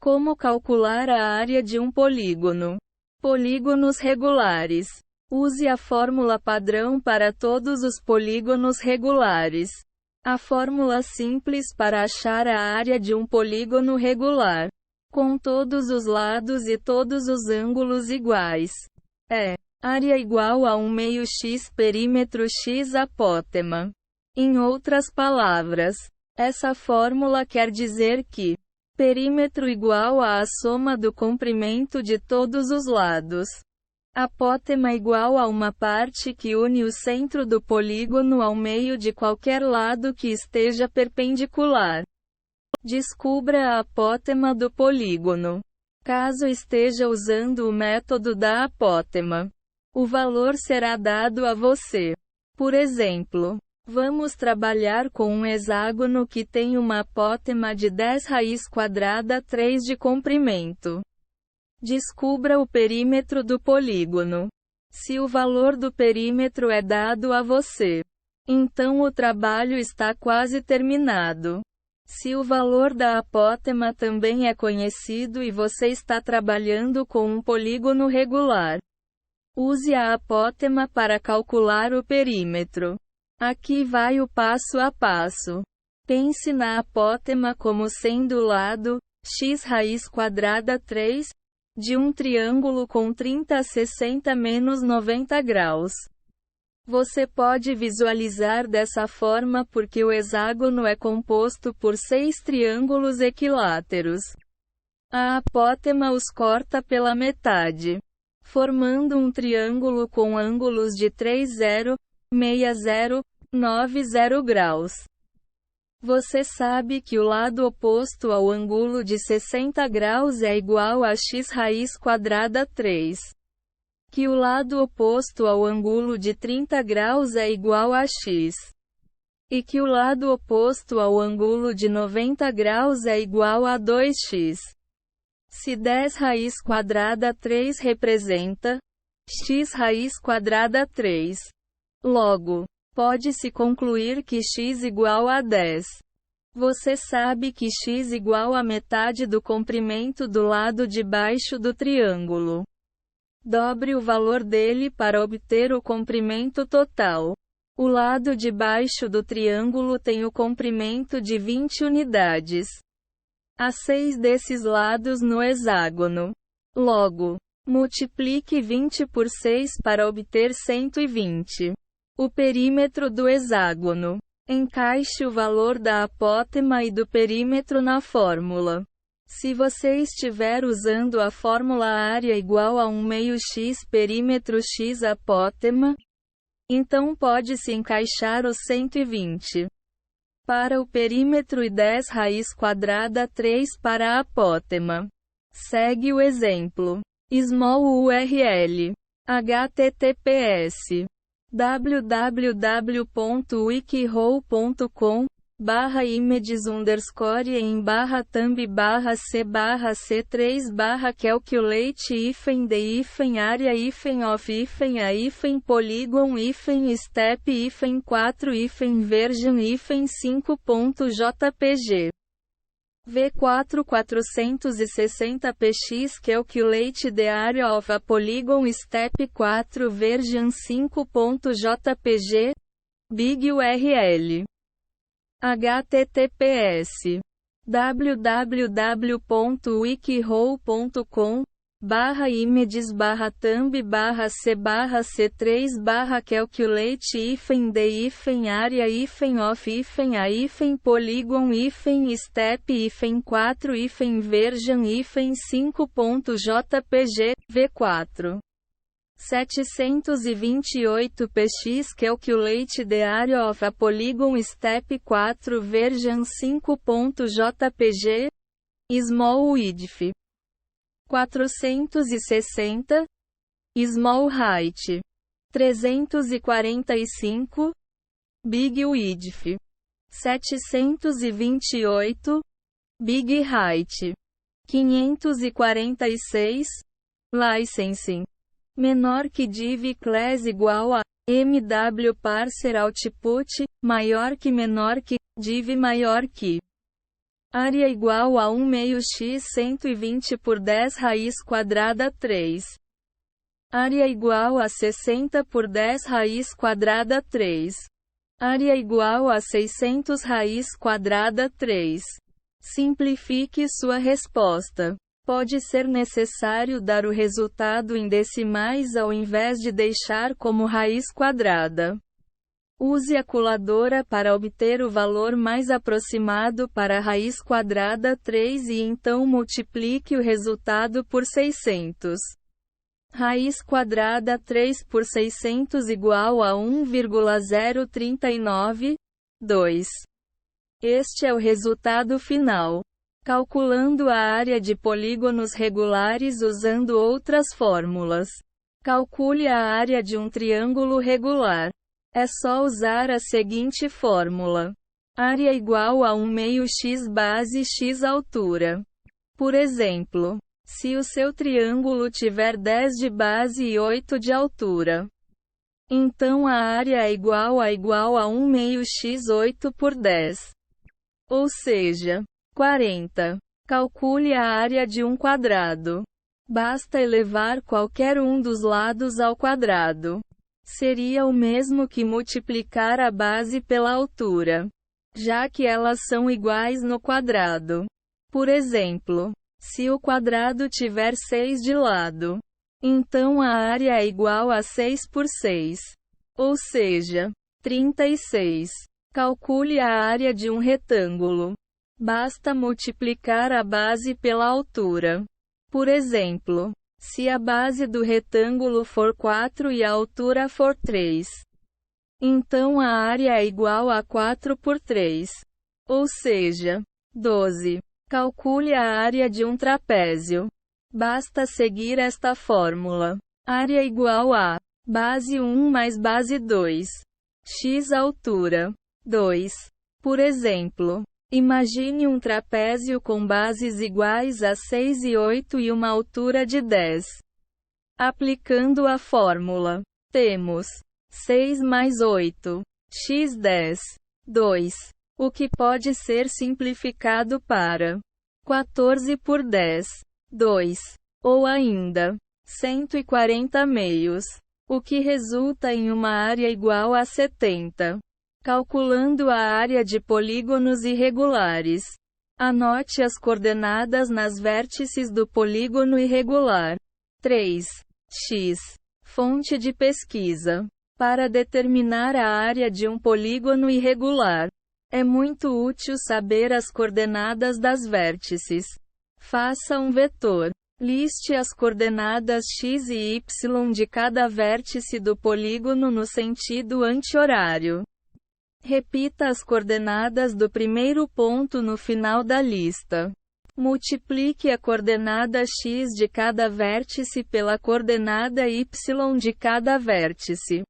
Como calcular a área de um polígono? Polígonos regulares. Use a fórmula padrão para todos os polígonos regulares. A fórmula simples para achar a área de um polígono regular, com todos os lados e todos os ângulos iguais, é área igual a 1 meio x perímetro x apótema. Em outras palavras, essa fórmula quer dizer que perímetro igual a soma do comprimento de todos os lados. Apótema igual a uma parte que une o centro do polígono ao meio de qualquer lado que esteja perpendicular. Descubra a apótema do polígono. Caso esteja usando o método da apótema, o valor será dado a você. Por exemplo, vamos trabalhar com um hexágono que tem uma apótema de 10 raiz quadrada 3 de comprimento. Descubra o perímetro do polígono. Se o valor do perímetro é dado a você, então o trabalho está quase terminado. Se o valor da apótema também é conhecido e você está trabalhando com um polígono regular, use a apótema para calcular o perímetro. Aqui vai o passo a passo. Pense na apótema como sendo o lado x raiz quadrada 3 de um triângulo com 30, 60 menos 90 graus. Você pode visualizar dessa forma porque o hexágono é composto por 6 triângulos equiláteros. A apótema os corta pela metade, formando um triângulo com ângulos de 30, 60, 90 graus. Você sabe que o lado oposto ao ângulo de 60 graus é igual a x raiz quadrada 3. Que o lado oposto ao ângulo de 30 graus é igual a x. E que o lado oposto ao ângulo de 90 graus é igual a 2x. Se 10 raiz quadrada 3 representa x raiz quadrada 3. Logo, pode-se concluir que x igual a 10. Você sabe que x igual a metade do comprimento do lado de baixo do triângulo. Dobre o valor dele para obter o comprimento total. O lado de baixo do triângulo tem o comprimento de 20 unidades. Há 6 desses lados no hexágono. Logo, multiplique 20 por 6 para obter 120. O perímetro do hexágono. Encaixe o valor da apótema e do perímetro na fórmula. Se você estiver usando a fórmula área igual a 1 meio x perímetro x apótema, então pode-se encaixar os 120 para o perímetro e 10 raiz quadrada 3 para a apótema. Segue o exemplo. Small URL. https www.wiki.com/images_area_the/calculate-area-of-step-4version-5.jpg V4 460px Calculate the area of a polygon step 4 version 5.jpg Big URL https www.wiki.com/images/thumb/c/c3/calculate-area-of-step-4 V4 728px Calculate the area of a polygon step 4 version 5.jpg Small width 460 Small height 345 Big width 728 Big height 546 Licensing menor que div class igual a mw parser output, maior que menor que div maior que Área igual a 1 meio x 120 por 10 raiz quadrada 3. Área igual a 60 por 10 raiz quadrada 3. Área igual a 600 raiz quadrada 3. Simplifique sua resposta. Pode ser necessário dar o resultado em decimais ao invés de deixar como raiz quadrada. Use a calculadora para obter o valor mais aproximado para a raiz quadrada 3 e então multiplique o resultado por 600. Raiz quadrada 3 por 600 igual a 1,039, 2. Este é o resultado final. Calculando a área de polígonos regulares usando outras fórmulas. Calcule a área de um triângulo regular. É só usar a seguinte fórmula. Área igual a 1 meio x base x altura. Por exemplo, se o seu triângulo tiver 10 de base e 8 de altura, então a área é igual a 1 meio x 8 por 10. Ou seja, 40. Calcule a área de um quadrado. Basta elevar qualquer um dos lados ao quadrado. Seria o mesmo que multiplicar a base pela altura, já que elas são iguais no quadrado. Por exemplo, se o quadrado tiver 6 de lado, então a área é igual a 6 por 6. Ou seja, 36. Calcule a área de um retângulo. Basta multiplicar a base pela altura. Por exemplo, se a base do retângulo for 4 e a altura for 3, então a área é igual a 4 por 3. Ou seja, 12. Calcule a área de um trapézio. Basta seguir esta fórmula. Área igual a base 1 mais base 2. X altura 2. Por exemplo, imagine um trapézio com bases iguais a 6 e 8 e uma altura de 10. Aplicando a fórmula, temos 6 mais 8, x 10, 2, o que pode ser simplificado para 14 por 10, 2, ou ainda 140 meios, o que resulta em uma área igual a 70. Calculando a área de polígonos irregulares. Anote as coordenadas nas vértices do polígono irregular. 3. X. Fonte de pesquisa. Para determinar a área de um polígono irregular, é muito útil saber as coordenadas das vértices. Faça um vetor. Liste as coordenadas x e y de cada vértice do polígono no sentido anti-horário. Repita as coordenadas do primeiro ponto no final da lista. Multiplique a coordenada x de cada vértice pela coordenada y de cada vértice.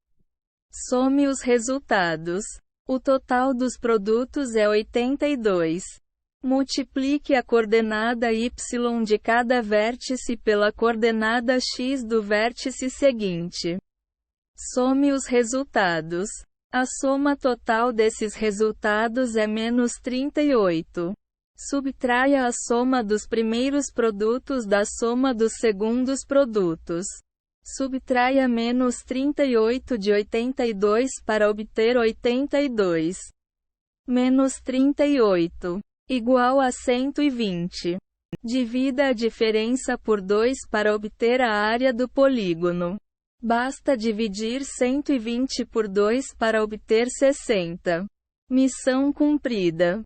Some os resultados. O total dos produtos é 82. Multiplique a coordenada y de cada vértice pela coordenada x do vértice seguinte. Some os resultados. A soma total desses resultados é menos 38. Subtraia a soma dos primeiros produtos da soma dos segundos produtos. Subtraia menos 38 de 82 para obter 82. Menos 38. Igual a 120. Divida a diferença por 2 para obter a área do polígono. Basta dividir 120 por 2 para obter 60. Missão cumprida.